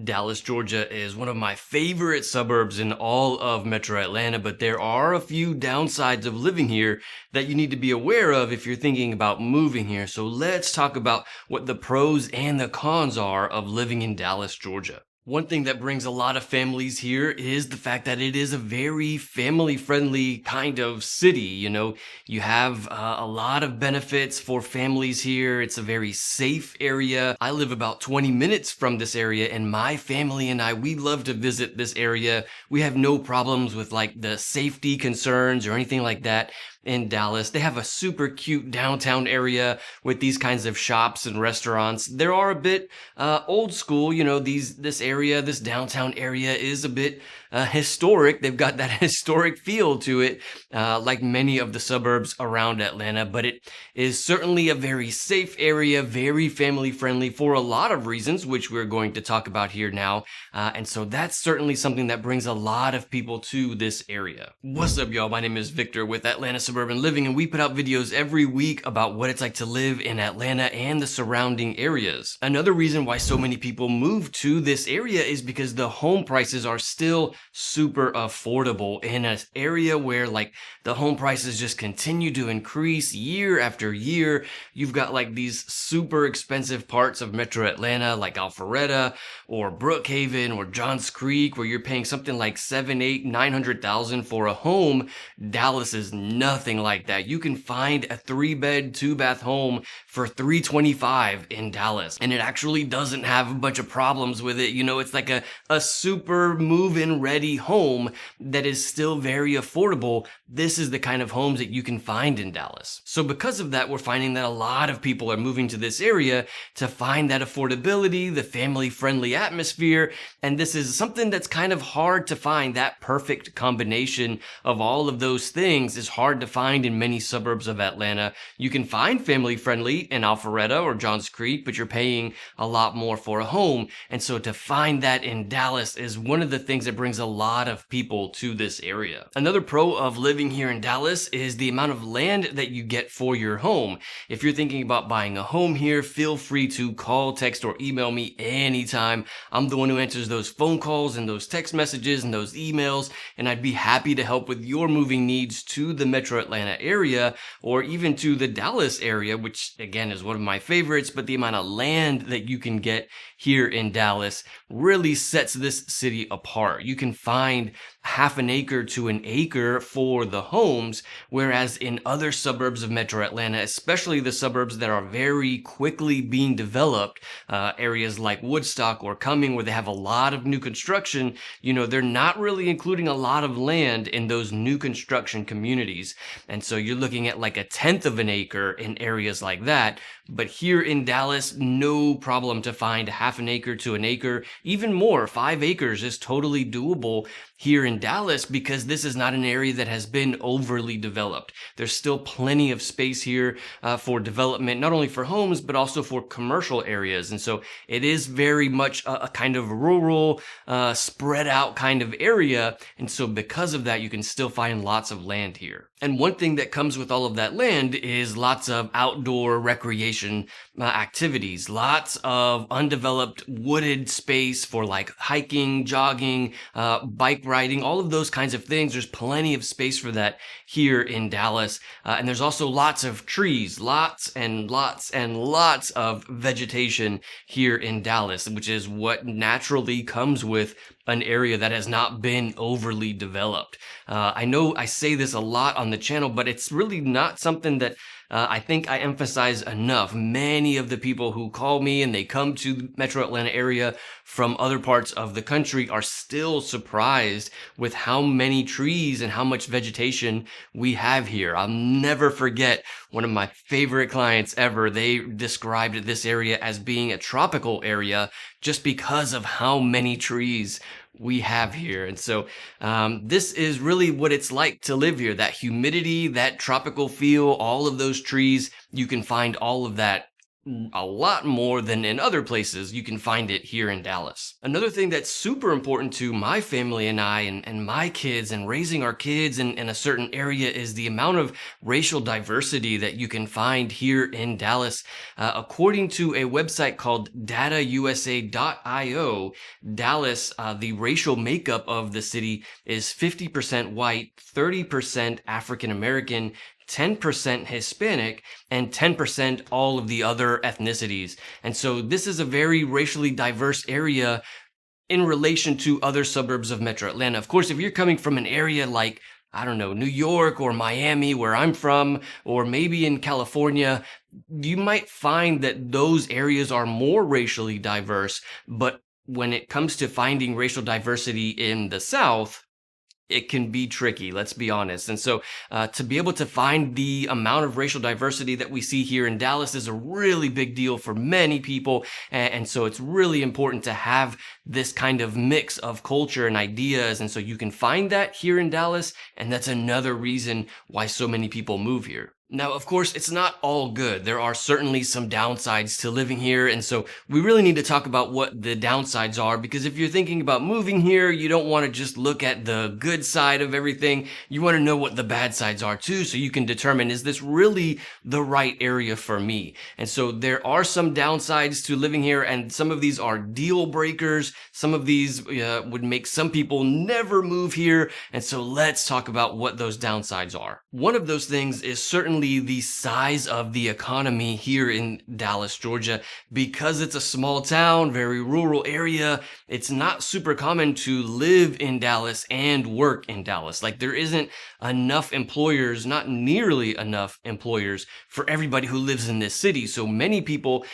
Dallas, Georgia is one of my favorite suburbs in all of Metro Atlanta, but there are a few downsides of living here that you need to be aware of if you're thinking about moving here. So let's talk about what the pros and the cons are of living in Dallas, Georgia. One thing that brings a lot of families here is the fact that it is a very family friendly kind of city. You have a lot of benefits for families here. It's a very safe area. I live about 20 minutes from this area, and my family and we love to visit this area. We have no problems with like the safety concerns or anything like that. In Dallas, they have a super cute downtown area with these kinds of shops and restaurants. There are a bit old school, this downtown area is a bit historic. They've got that historic feel to it, like many of the suburbs around Atlanta, but it is certainly a very safe area, very family friendly for a lot of reasons, which we're going to talk about here now. And so that's certainly something that brings a lot of people to this area. What's up, y'all? My name is Victor with Atlanta Suburban Living, and we put out videos every week about what it's like to live in Atlanta and the surrounding areas. Another reason why so many people move to this area is because the home prices are still super affordable in an area where like the home prices just continue to increase year after year. You've got like these super expensive parts of Metro Atlanta like Alpharetta or Brookhaven or Johns Creek where you're paying something like 7, 8, 900,000 for a home. Dallas is nothing like that. You can find a 3-bed, 2-bath home for $325 in Dallas, and it actually doesn't have a bunch of problems with it. It's like a super move-in ready home that is still very affordable. This is the kind of homes that you can find in Dallas. So because of that, we're finding that a lot of people are moving to this area to find that affordability, the family-friendly atmosphere, and this is something that's kind of hard to find. That perfect combination of all of those things is hard to find in many suburbs of Atlanta. You can find family-friendly in Alpharetta or Johns Creek, but you're paying a lot more for a home. And so to find that in Dallas is one of the things that brings a lot of people to this area. Another pro of living here in Dallas is the amount of land that you get for your home. If you're thinking about buying a home here, feel free to call, text, or email me anytime. I'm the one who answers those phone calls and those text messages and those emails, and I'd be happy to help with your moving needs to the Metro Atlanta area or even to the Dallas area, which again is one of my favorites. But the amount of land that you can get here in Dallas really sets this city apart. You can find half an acre to an acre for the homes, whereas in other suburbs of Metro Atlanta, especially the suburbs that are very quickly being developed, areas like Woodstock or Cumming, where they have a lot of new construction, they're not really including a lot of land in those new construction communities. And so you're looking at like 1/10 of an acre in areas like that. But here in Dallas, no problem to find half an acre to an acre, even more. 5 acres is totally doable here in Dallas because this is not an area that has been overly developed. There's still plenty of space here for development, not only for homes, but also for commercial areas. And so it is very much a kind of rural, spread out kind of area. And so because of that, you can still find lots of land here. And one thing that comes with all of that land is lots of outdoor recreation activities, lots of undeveloped wooded space for like hiking, jogging, bike riding, all of those kinds of things. There's plenty of space for that here in Dallas. And there's also lots of trees, lots and lots and lots of vegetation here in Dallas, which is what naturally comes with an area that has not been overly developed. I know I say this a lot on the channel, but it's really not something that I think I emphasize enough. Many of the people who call me and they come to the Metro Atlanta area from other parts of the country are still surprised with how many trees and how much vegetation we have here. I'll never forget one of my favorite clients ever. They described this area as being a tropical area just because of how many trees we have here. And so this is really what it's like to live here. That humidity, that tropical feel, all of those trees, you can find all of that a lot more than in other places. You can find it here in Dallas. Another thing that's super important to my family and I and my kids and raising our kids in a certain area is the amount of racial diversity that you can find here in Dallas. According to a website called datausa.io, Dallas, the racial makeup of the city is 50% white, 30% African American, 10% Hispanic, and 10% all of the other ethnicities. And so this is a very racially diverse area in relation to other suburbs of Metro Atlanta. Of course, if you're coming from an area like, I don't know, New York or Miami, where I'm from, or maybe in California, you might find that those areas are more racially diverse. But when it comes to finding racial diversity in the South, it can be tricky, let's be honest. And so to be able to find the amount of racial diversity that we see here in Dallas is a really big deal for many people. And so it's really important to have this kind of mix of culture and ideas. And so you can find that here in Dallas. And that's another reason why so many people move here. Now, of course, it's not all good. There are certainly some downsides to living here. And so we really need to talk about what the downsides are, because if you're thinking about moving here, you don't want to just look at the good side of everything. You want to know what the bad sides are too, so you can determine, is this really the right area for me? And so there are some downsides to living here, and some of these are deal breakers. Some of these would make some people never move here. And so let's talk about what those downsides are. One of those things is certainly the size of the economy here in Dallas, Georgia. Because it's a small town, very rural area, it's not super common to live in Dallas and work in Dallas. Like, there isn't enough employers, not nearly enough employers for everybody who lives in this city. So many people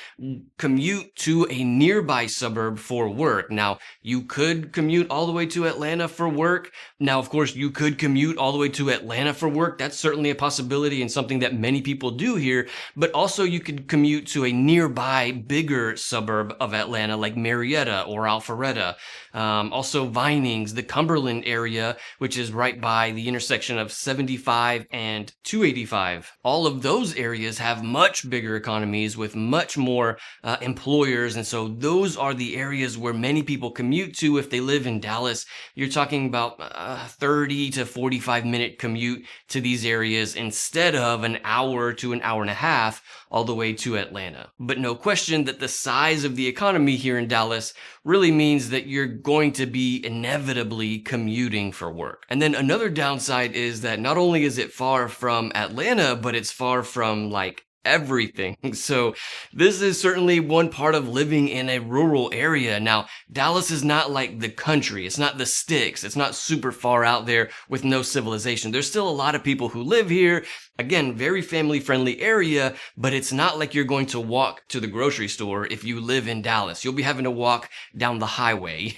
commute to a nearby suburb for work. Now, you could commute all the way to Atlanta for work. Now, of course, you could commute all the way to Atlanta for work. That's certainly a possibility and something that many people do here. But also you could commute to a nearby bigger suburb of Atlanta like Marietta or Alpharetta. Also Vinings, the Cumberland area, which is right by the intersection of 75 and 285. All of those areas have much bigger economies with much more employers. And so those are the areas where many people commute to if they live in Dallas. You're talking about 30 to 45 minute commute to these areas instead of an hour to an hour and a half all the way to Atlanta. But no question that the size of the economy here in Dallas really means that you're going to be inevitably commuting for work. And then another downside is that not only is it far from Atlanta, but it's far from like everything. So this is certainly one part of living in a rural area. Now, Dallas is not like the country. It's not the sticks. It's not super far out there with no civilization. There's still a lot of people who live here. Again, very family friendly area, but it's not like you're going to walk to the grocery store if you live in Dallas. You'll be having to walk down the highway.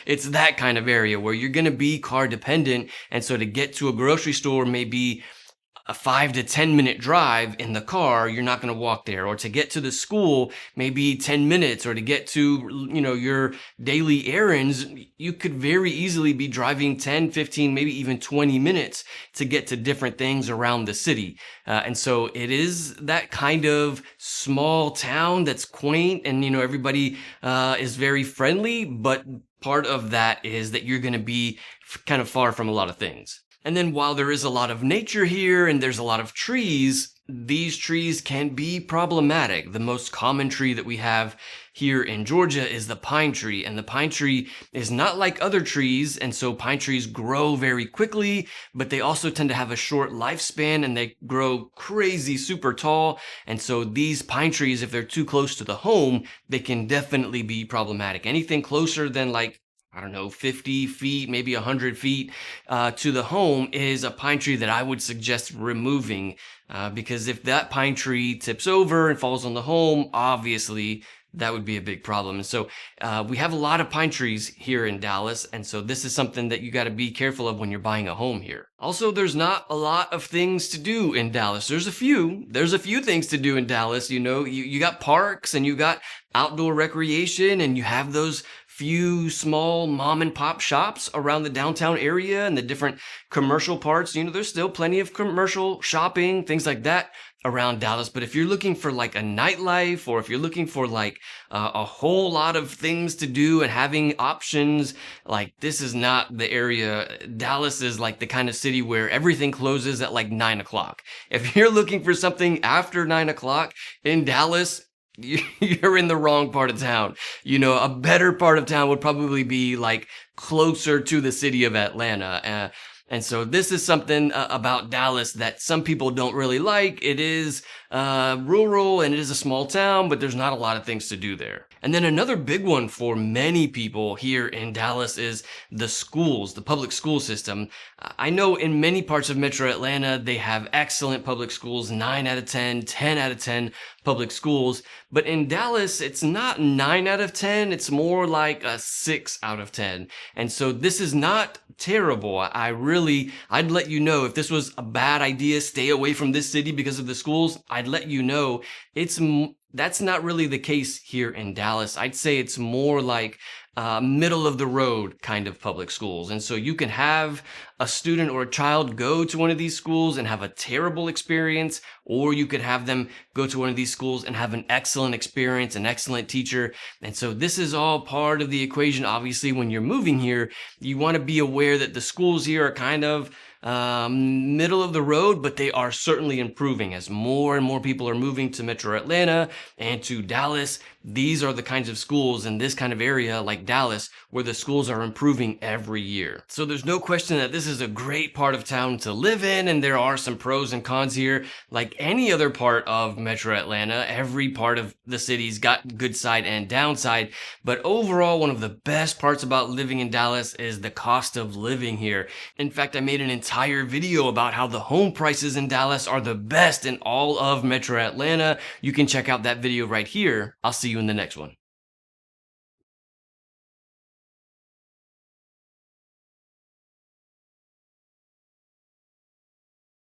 It's that kind of area where you're going to be car dependent. And so to get to a grocery store may be a 5 to 10 minute drive in the car. You're not going to walk there. Or to get to the school, maybe 10 minutes, or to get to, your daily errands, you could very easily be driving 10, 15, maybe even 20 minutes to get to different things around the city. And so it is that kind of small town that's quaint and, everybody is very friendly, but part of that is that you're going to be kind of far from a lot of things. And then while there is a lot of nature here and there's a lot of trees, these trees can be problematic. The most common tree that we have here in Georgia is the pine tree. And the pine tree is not like other trees. And so pine trees grow very quickly, but they also tend to have a short lifespan and they grow crazy super tall. And so these pine trees, if they're too close to the home, they can definitely be problematic. Anything closer than 50 feet, maybe 100 feet to the home is a pine tree that I would suggest removing because if that pine tree tips over and falls on the home, obviously that would be a big problem. And so we have a lot of pine trees here in Dallas. And so this is something that you got to be careful of when you're buying a home here. Also, there's not a lot of things to do in Dallas. There's a few things to do in Dallas. You got parks and you got outdoor recreation and you have those few small mom and pop shops around the downtown area and the different commercial parts. There's still plenty of commercial shopping, things like that around Dallas. But if you're looking for like a nightlife, or if you're looking for like a whole lot of things to do and having options, like this is not the area. Dallas is like the kind of city where everything closes at like 9 o'clock. If you're looking for something after 9 o'clock in Dallas, you're in the wrong part of town. A better part of town would probably be like closer to the city of Atlanta. And so this is something about Dallas that some people don't really like. It is rural and it is a small town, but there's not a lot of things to do there. And then another big one for many people here in Dallas is the schools, the public school system. I know in many parts of Metro Atlanta, they have excellent public schools, 9 out of 10, 10 out of 10 public schools. But in Dallas, it's not 9 out of 10. It's more like a 6 out of 10. And so this is not terrible. I'd let you know if this was a bad idea, stay away from this city because of the schools. I'd let you know that's not really the case here in Dallas. I'd say it's more like middle of the road kind of public schools. And so you can have a student or a child go to one of these schools and have a terrible experience, or you could have them go to one of these schools and have an excellent experience, an excellent teacher. And so this is all part of the equation. Obviously, when you're moving here, you want to be aware that the schools here are kind of middle of the road, but they are certainly improving as more and more people are moving to Metro Atlanta and to Dallas. These are the kinds of schools in this kind of area like Dallas where the schools are improving every year. So there's no question that this is a great part of town to live in, and there are some pros and cons here. Like any other part of Metro Atlanta, every part of the city's got good side and downside, but overall, one of the best parts about living in Dallas is the cost of living here. In fact, I made an entire video about how the home prices in Dallas are the best in all of Metro Atlanta. You can check out that video right here. I'll see you in the next one.